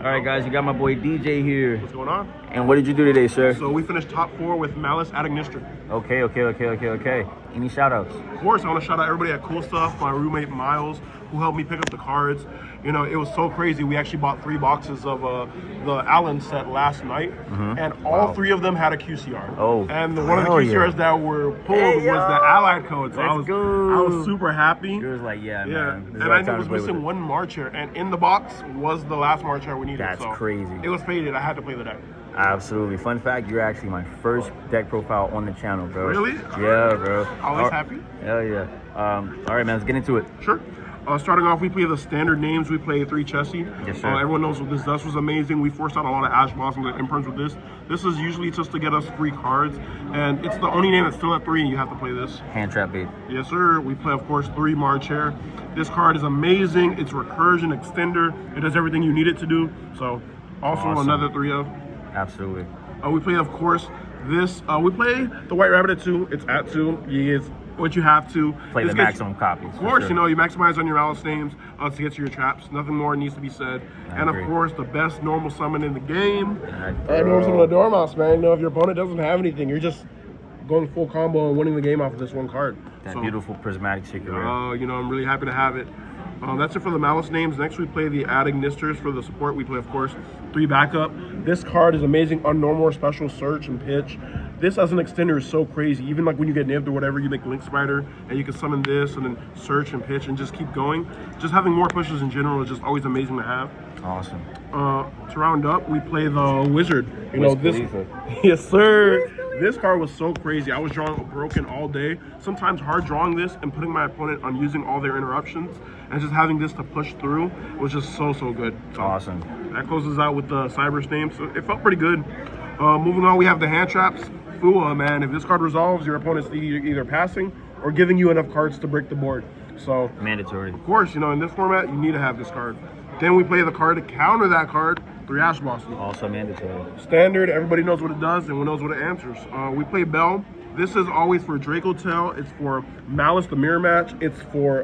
All right, guys, you got my boy DJ here. What's going on? And what did you do today, sir? So we finished top 4 with Maliss at Ignister. Okay. Any shout outs? Of course, I want to shout out everybody at Cool Stuff, my roommate Miles, who helped me pick up the cards. You know, it was so crazy. We actually bought 3 boxes of the Allen set last night, and all 3 of them had a QCR. Oh, and one of the QCRs that were pulled was the Allied code. So I was super happy. It was like, yeah, man. And I knew it was missing 1 Marcher, and in the box was the last Marcher we needed. That's crazy. It was faded. I had to play the deck. Absolutely. Fun fact, you're actually my first deck profile on the channel, bro. Really? Yeah, bro. Always happy? Hell yeah. All right, man, let's get into it. Sure. Starting off, we play the standard names. We play 3 Chessie. Yes, sir. Everyone knows what this dust was amazing. We forced out a lot of Ash Blossoms and imprints with this. This is usually just to get us free cards, and it's the only name that's still at 3, and you have to play this. Hand trap bait. Yes, sir. We play, of course, 3 Marcher. This card is amazing. It's recursion, extender. It does everything you need it to do. So, also Awesome. another 3 of. Absolutely. We play, of course, this. We play the White Rabbit at 2. It's at 2. It's what you have to. Play the maximum copies. Of course, you know, you maximize on your Maliss names to get to your traps. Nothing more needs to be said. And of course, the best normal summon in the game. Normal summon the Dormouse, man. You know, if your opponent doesn't have anything, you're just going full combo and winning the game off of this 1 card. That beautiful prismatic secret. You know, I'm really happy to have it. That's it for the Maliss names. Next, we play the Ad Ignisters for the support. We play, of course, 3 backup. This card is amazing on normal or special search and pitch. This as an extender is so crazy. Even like when you get nibbed or whatever, you make Link Spider and you can summon this and then search and pitch and just keep going. Just having more pushes in general is just always amazing to have. Awesome. To round up, we play the Wizard. You know, this. Khalifa. Yes, sir. This card was so crazy. I was drawing broken all day. Sometimes hard drawing this and putting my opponent on using all their interruptions and just having this to push through was just so good. So awesome. That closes out with the Cyber's name, so it felt pretty good. Moving on, we have the hand traps. Fua, man, if this card resolves, your opponent's either passing or giving you enough cards to break the board. So mandatory. Of course, you know, in this format, you need to have this card. Then we play the card to counter that card, 3 Ash Blossom. Also mandatory. Standard, everybody knows what it does and knows what it answers. We play Bell. This is always for Draco Tail. It's for Maliss the Mirror Match. It's for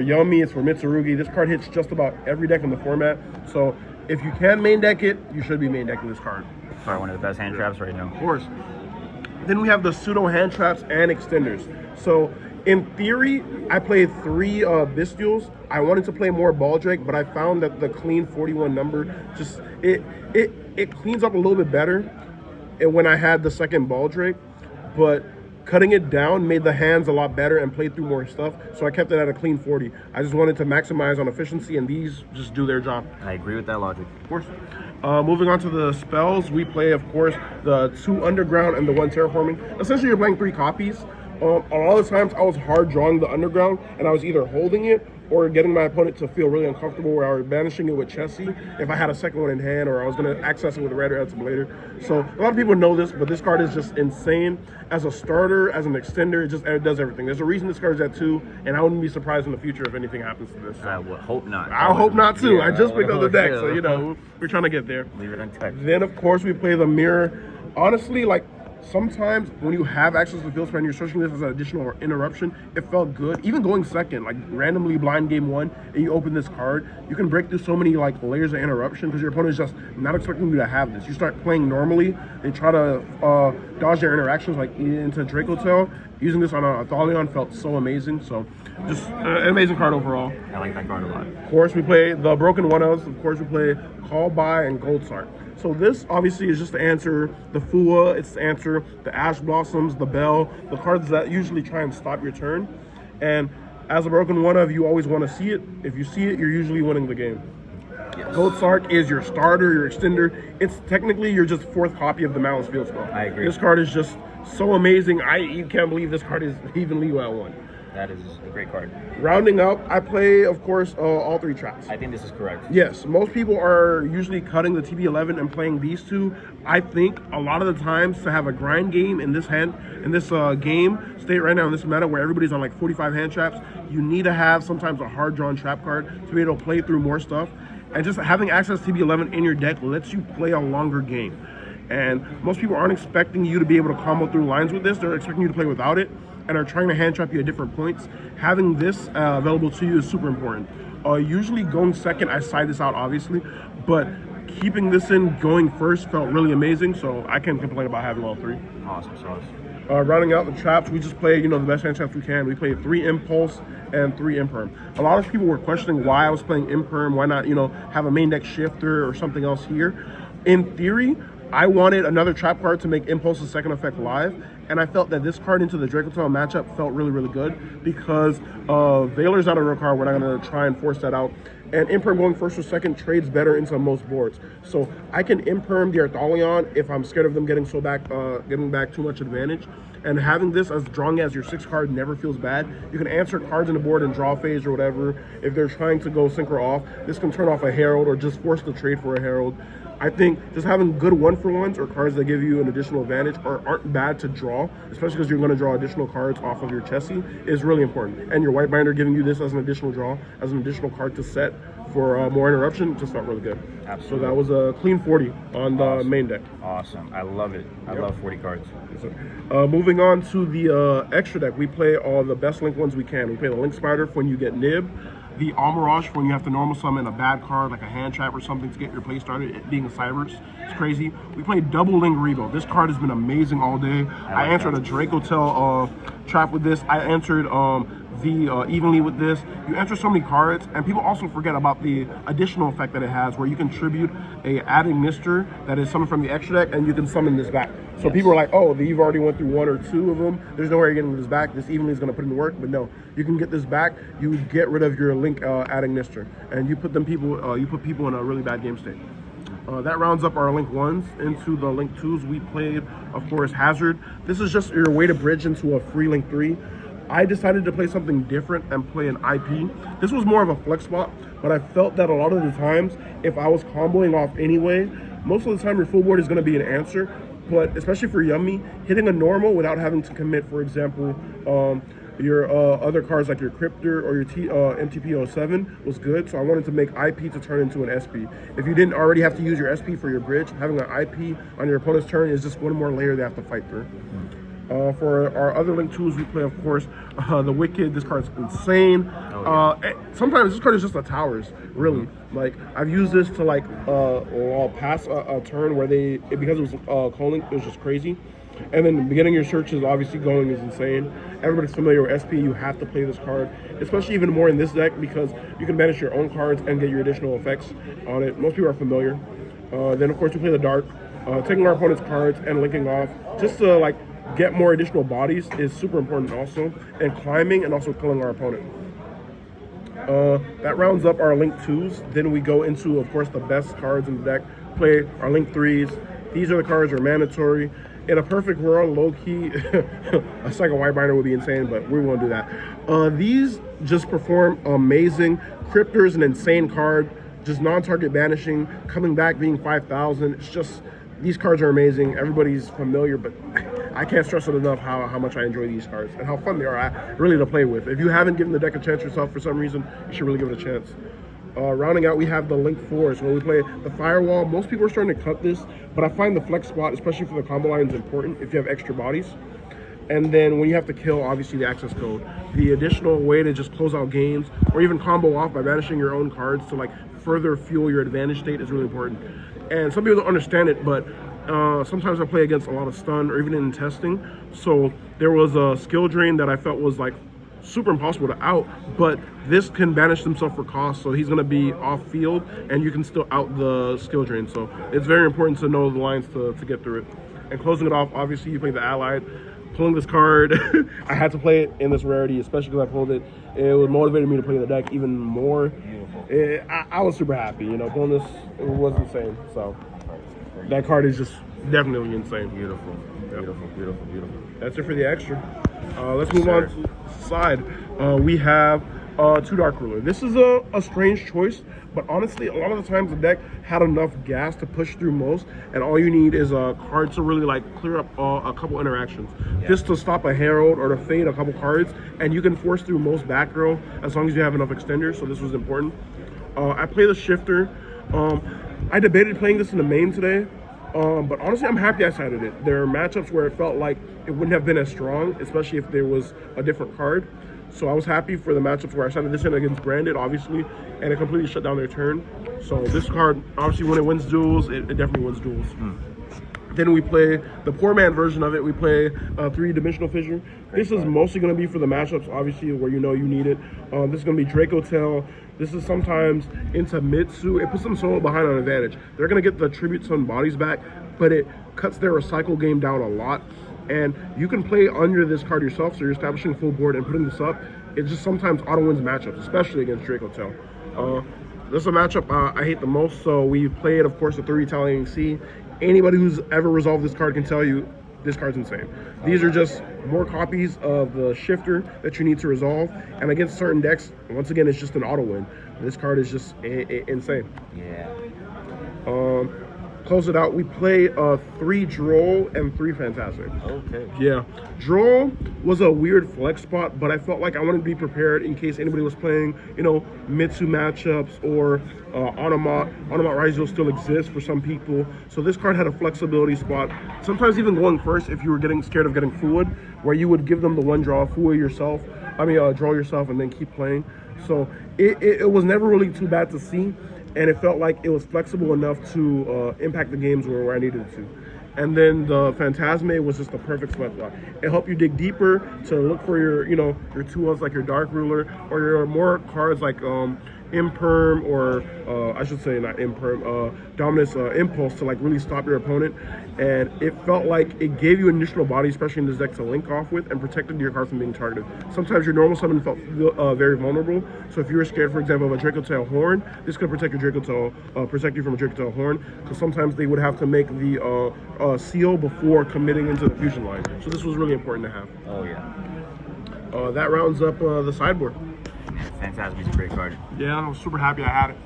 Yummy. It's for Mitsurugi. This card hits just about every deck in the format. So if you can main deck it, you should be main decking this card. Probably one of the best hand traps right now. Of course. Then we have the pseudo hand traps and extenders. So in theory, I played 3 Bestials. I wanted to play more Baldrake, but I found that the clean 41 number just it cleans up a little bit better when I had the second Baldrake, but cutting it down made the hands a lot better and played through more stuff, so I kept it at a clean 40. I just wanted to maximize on efficiency, and these just do their job. I agree with that logic. Of course. Moving on to the spells, we play, of course, the 2 Underground and the 1 Terraforming. Essentially, you're playing 3 copies. A lot of times, I was hard drawing the Underground, and I was either holding it or getting my opponent to feel really uncomfortable, where I was banishing it with Chessie if I had a second one in hand, or I was going to access it with a Red or Blade. So a lot of people know this, but this card is just insane. As a starter, as an extender, it does everything. There's a reason this card is at 2, and I wouldn't be surprised in the future if anything happens to this. So. I would hope not. I hope not too. Yeah, I just picked up the deck, so you know, we're trying to get there. Leave it untouched. Then of course we play the Mirror. Honestly, like, sometimes when you have access to the field span, you're searching this as an additional interruption. It felt good. Even going second, like randomly blind game 1, and you open this card, you can break through so many like layers of interruption because your opponent is just not expecting you to have this. You start playing normally, they try to dodge their interactions like into Draco Tail. Using this on a Thalion felt so amazing. So just an amazing card overall. I like that card a lot. Of course, we play the Broken One-Ofs. Of course, we play Call By and Gold Sark. So this obviously is just to answer the Fua, it's to answer the Ash Blossoms, the Bell, the cards that usually try and stop your turn. And as a Broken One-Of, you always want to see it. If you see it, you're usually winning the game. Yes. Gold Sark is your starter, your extender. It's technically your just 4th copy of the Maliss Field Spell. I agree. This card is just so amazing. You can't believe this card is evenly at 1. That is a great card. Rounding up, I play, of course, all 3 traps. I think this is correct. Yes, most people are usually cutting the TB11 and playing these 2. I think a lot of the times to have a grind game in this game state right now in this meta where everybody's on like 45 hand traps, you need to have sometimes a hard drawn trap card to be able to play through more stuff. And just having access to TB11 in your deck lets you play a longer game. And most people aren't expecting you to be able to combo through lines with this. They're expecting you to play without it. and are trying to hand trap you at different points, having this available to you is super important. Usually going second, I side this out obviously, but keeping this in going first felt really amazing, so I can't complain about having all three. Awesome sauce. Rounding out the traps, we just play, the best hand traps we can. We played 3 Impulse and 3 Imperm. A lot of people were questioning why I was playing Imperm, why not, have a main deck shifter or something else here. In theory, I wanted another trap card to make Impulse's second effect live, and I felt that this card into the Dracotail matchup felt really, really good because Veiler's not a real card. We're not going to try and force that out. And Imperm going first or second trades better into most boards. So I can Imperm the Arthalion if I'm scared of them getting back too much advantage. And having this as drawing as your 6th card never feels bad. You can answer cards in the board in draw phase or whatever. If they're trying to go synchro off, this can turn off a Herald or just force the trade for a Herald. I think just having good 1-for-1s or cards that give you an additional advantage or aren't bad to draw, especially because you're going to draw additional cards off of your chessie, is really important. And your white binder giving you this as an additional draw, as an additional card to set for more interruption, just felt really good. Absolutely. So that was a clean 40 on the main deck. Awesome. I love it. I love 40 cards. Moving on to the extra deck, we play all the best Link ones we can. We play the Link Spider for when you get Nib, the Almirage for when you have to normal summon a bad card like a hand trap or something to get your play started, it being a Cybers. It's crazy. We played double Link Rebo. This card has been amazing all day. I answered a Dracotail trap with this. I answered the Evenly with this. You enter so many cards, and people also forget about the additional effect that it has where you can tribute a adding Mister that is summoned from the extra deck and you can summon this back. So people are like, oh, you've already went through 1 or 2 of them. There's no way you're getting this back. This Evenly is going to put in the work, but no, you can get this back. You get rid of your Link adding Mister, and you put people in a really bad game state. That rounds up our Link 1s. Into the Link 2s, we played, of course, Hazard. This is just your way to bridge into a free Link 3. I decided to play something different and play an IP. This was more of a flex spot, but I felt that a lot of the times, if I was comboing off anyway, most of the time your full board is going to be an answer. But especially for Yummy, hitting a normal without having to commit, for example, your other cards like your Cryptor or your MTP07 was good. So I wanted to make IP to turn into an SP. If you didn't already have to use your SP for your bridge, having an IP on your opponent's turn is just one more layer they have to fight through. For our other Link 2s, we play, of course, the Wicked. This card's insane. Sometimes this card is just the towers, really. Like, I've used this to, like, pass a turn where because it was calling, it was just crazy. And then beginning your searches, obviously going is insane. Everybody's familiar with SP, you have to play this card, especially even more in this deck because you can banish your own cards and get your additional effects on it. Most people are familiar. Then, of course, we play the Dark. Taking our opponent's cards and linking off just to, like, get more additional bodies is super important also, and climbing and also killing our opponent. That rounds up our Link 2s. Then we go into, of course, the best cards in the deck. Play our Link 3s. These are the cards that are mandatory. In a perfect world, low-key, a second white binder would be insane, but we won't do that. These just perform amazing. Cryptor is an insane card. Just non-target banishing, coming back being 5,000. It's just, these cards are amazing. Everybody's familiar, but I can't stress it enough how much I enjoy these cards and how fun they are really to play with. If you haven't given the deck a chance yourself for some reason, you should really give it a chance. Rounding out, we have the Link 4s where we play the Firewall. Most people are starting to cut this, but I find the flex spot, especially for the combo line, is important if you have extra bodies. And then when you have to kill, obviously the access code. The additional way to just close out games or even combo off by banishing your own cards to, like, further fuel your advantage state is really important. And some people don't understand it, but sometimes I play against a lot of stun or even in testing. So there was a skill drain that I felt was, like, super impossible to out, but this can banish himself for cost, so he's going to be off field and you can still out the skill drain. So it's very important to know the lines to get through it. And closing it off, obviously you play the Allied. Pulling this card, I had to play it in this rarity, especially because I pulled it. It would motivate me to play the deck even more. I was super happy, pulling this, it was insane. So that card is just definitely insane. Beautiful, beautiful, beautiful, beautiful. That's it for the extra. Let's move on to the side. We have 2 Dark Ruler. This is a strange choice, but honestly, a lot of the times the deck had enough gas to push through most, and all you need is a card to really, like, clear up a couple interactions. Yeah. Just to stop a Herald or to fade a couple cards, and you can force through most back row as long as you have enough extenders, so this was important. I play the Shifter. I debated playing this in the main today, But honestly, I'm happy I sided it. There are matchups where it felt like it wouldn't have been as strong, especially if there was a different card. So I was happy for the matchups where I sided this in against Branded, obviously, and it completely shut down their turn. So this card, obviously, when it wins duels, it definitely wins duels. Then we play the poor man version of it. We play three-dimensional fissure. This is mostly going to be for the matchups, obviously, where you know you need it. This is going to be Draco Tail. This is sometimes into Mitsu. It puts them solo behind on advantage. They're going to get the Tribute Sun bodies back, but it cuts their recycle game down a lot. And you can play under this card yourself, so you're establishing full board and putting this up. It just sometimes auto-wins matchups, especially against Draco Tail. This is a matchup I hate the most, so we played, of course, the 3 Retaliating Sea. Anybody who's ever resolved this card can tell you this card's insane. These are just more copies of the shifter that you need to resolve, and against certain decks, once again, it's just an auto win. This card is just insane. Yeah. Close it out. We play 3 Droll and 3 Fantastic. Okay. Yeah, Droll was a weird flex spot, but I felt like I wanted to be prepared in case anybody was playing, you know, Mitsu matchups or Onamat. Onamat Raizio still exists for some people, so this card had a flexibility spot. Sometimes even going first if you were getting scared of getting fooled, where you would give them the one draw, fool yourself. Draw yourself and then keep playing. So it was never really too bad to see. And it felt like it was flexible enough to impact the games where I needed it to. And then the Phantasme was just the perfect sweat spot. It helped you dig deeper to look for your, your 2-1s like your Dark Ruler, or your more cards like Imperm, or I should say not Imperm, Dominus Impulse to like really stop your opponent. And it felt like it gave you additional body, especially in this deck, to link off with and protected your cards from being targeted. Sometimes your normal summon felt very vulnerable. So if you were scared, for example, of a Draco Tail Horn, this could protect your Draco Tail, protect you from a Draco Tail Horn, because sometimes they would have to make the seal before committing into the fusion line. So this was really important to have. Oh yeah. That rounds up the sideboard. Fantastic, a great card. Yeah, I was super happy I had it.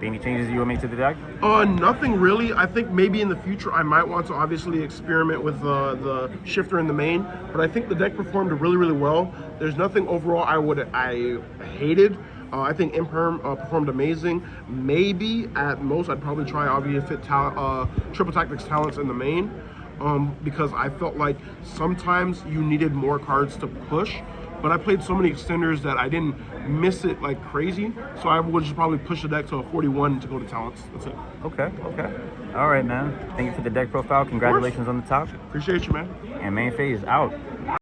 Any changes you will make to the deck? Nothing really. I think maybe in the future I might want to obviously experiment with the shifter in the main, but I think the deck performed really, really well. There's nothing overall I hated. I think Imperm performed amazing. Maybe at most I'd probably try obviously fit Triple Tactics Talents in the main, because I felt like sometimes you needed more cards to push. But I played so many extenders that I didn't miss it like crazy. So I would just probably push the deck to a 41 to go to talents. That's it. Okay. All right, man. Thank you for the deck profile. Congratulations on the top. Appreciate you, man. And main phase out.